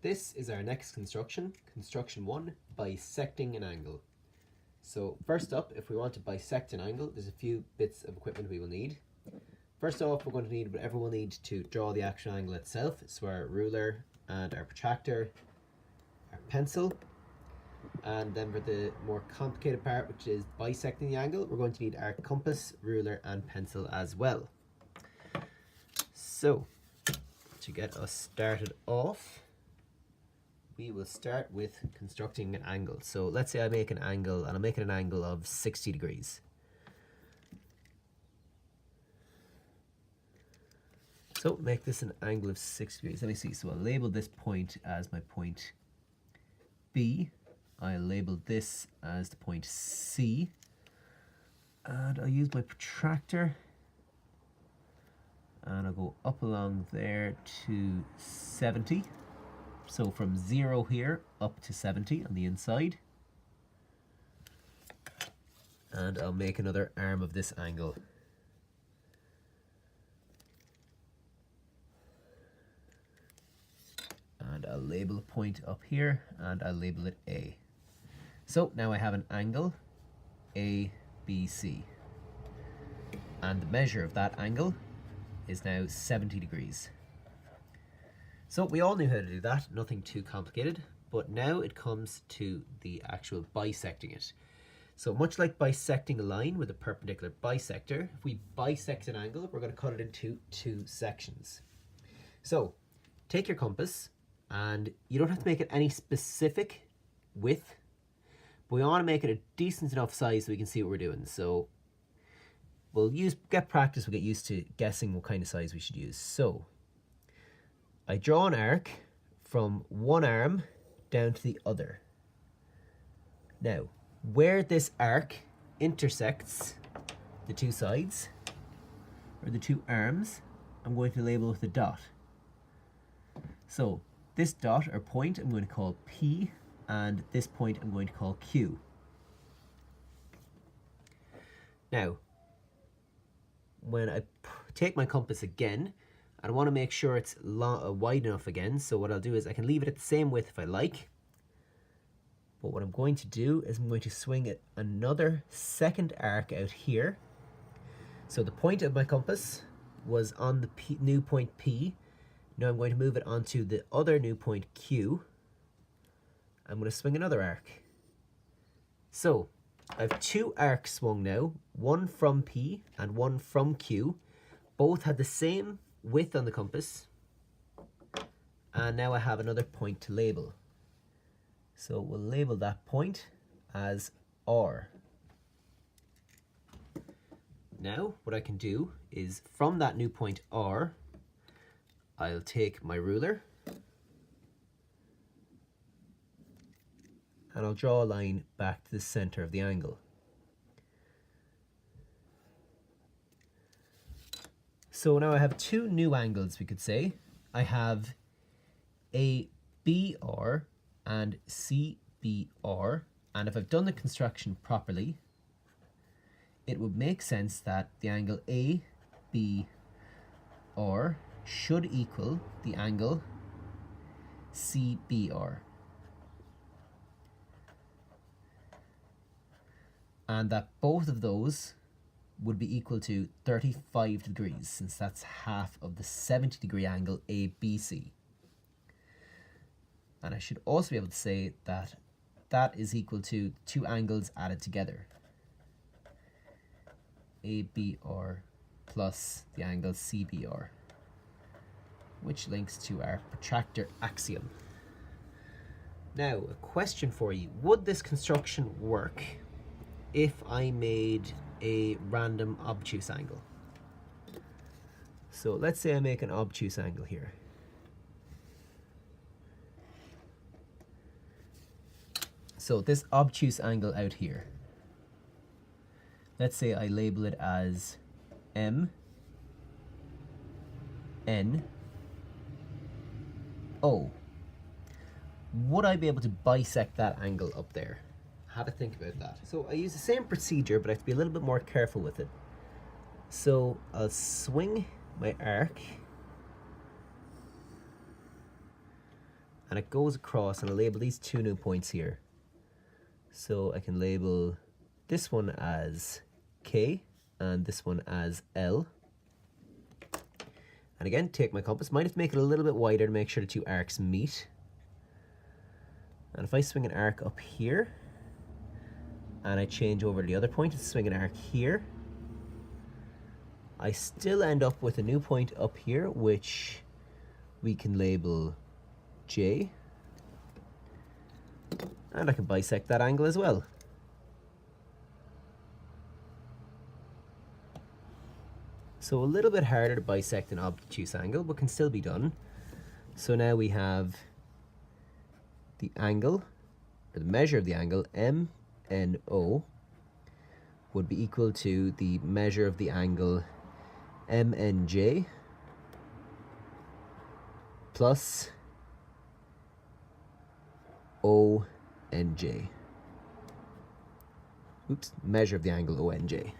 this is our next construction, construction 1, bisecting an angle. So first up, if we want to bisect an angle, there's a few bits of equipment we will need. First off, we're going to need whatever we'll need to draw the actual angle itself. So our ruler and our protractor, our pencil, and then for the more complicated part, which is bisecting the angle, we're going to need our compass, ruler and pencil as well. So to get us started off, we will start with constructing an angle. So let's say I make an angle, and I'll make it an angle of 60 degrees. So make this an angle of 60 degrees. Let me see. So I'll label this point as my point B. I'll label this as the point C. And I'll use my protractor. And I'll go up along there to 70. So from 0 here up to 70 on the inside. And I'll make another arm of this angle. And I'll label a point up here, and I'll label it A. So now I have an angle, ABC. And the measure of that angle is now 70 degrees. So we all knew how to do that, nothing too complicated, but now it comes to the actual bisecting it. So much like bisecting a line with a perpendicular bisector, if we bisect an angle, we're going to cut it into two sections. So take your compass, and you don't have to make it any specific width, but we want to make it a decent enough size so we can see what we're doing. So we'll get practice, we'll get used to guessing what kind of size we should use. So I draw an arc from one arm down to the other. Now, where this arc intersects the two sides, or the two arms, I'm going to label with a dot. So this dot or point I'm going to call P, and this point I'm going to call Q. Now, when I take my compass again, I want to make sure it's wide enough again, so what I'll do is I can leave it at the same width if I like, but what I'm going to do is I'm going to swing it another second arc out here. So the point of my compass was on the new point P. Now I'm going to move it onto the other new point Q. I'm going to swing another arc. So I have two arcs swung now, one from P and one from Q. Both had the same width on the compass, and now I have another point to label. So we'll label that point as R. Now what I can do is from that new point R, I'll take my ruler and I'll draw a line back to the center of the angle. So now I have two new angles, we could say. I have ABR and CBR, and if I've done the construction properly, it would make sense that the angle ABR should equal the angle CBR. And that both of those would be equal to 35 degrees, since that's half of the 70-degree angle ABC. And I should also be able to say that that is equal to two angles added together. ABR plus the angle CBR, which links to our protractor axiom. Now, a question for you. Would this construction work if I made a random obtuse angle? So let's say I make an obtuse angle here. So this obtuse angle out here, let's say I label it as M, N, O. Would I be able to bisect that angle up there? Have a think about that. So I use the same procedure, but I have to be a little bit more careful with it. So I'll swing my arc and it goes across, and I'll label these two new points here. So I can label this one as K and this one as L. And again, take my compass. Might have to make it a little bit wider to make sure the two arcs meet. And if I swing an arc up here, and I change over to the other point and swing an arc here, I still end up with a new point up here, which we can label J. And I can bisect that angle as well. So a little bit harder to bisect an obtuse angle, but can still be done. So now we have the angle, or the measure of the angle, MNO, would be equal to the measure of the angle MNJ plus ONJ. Oops, measure of the angle ONJ.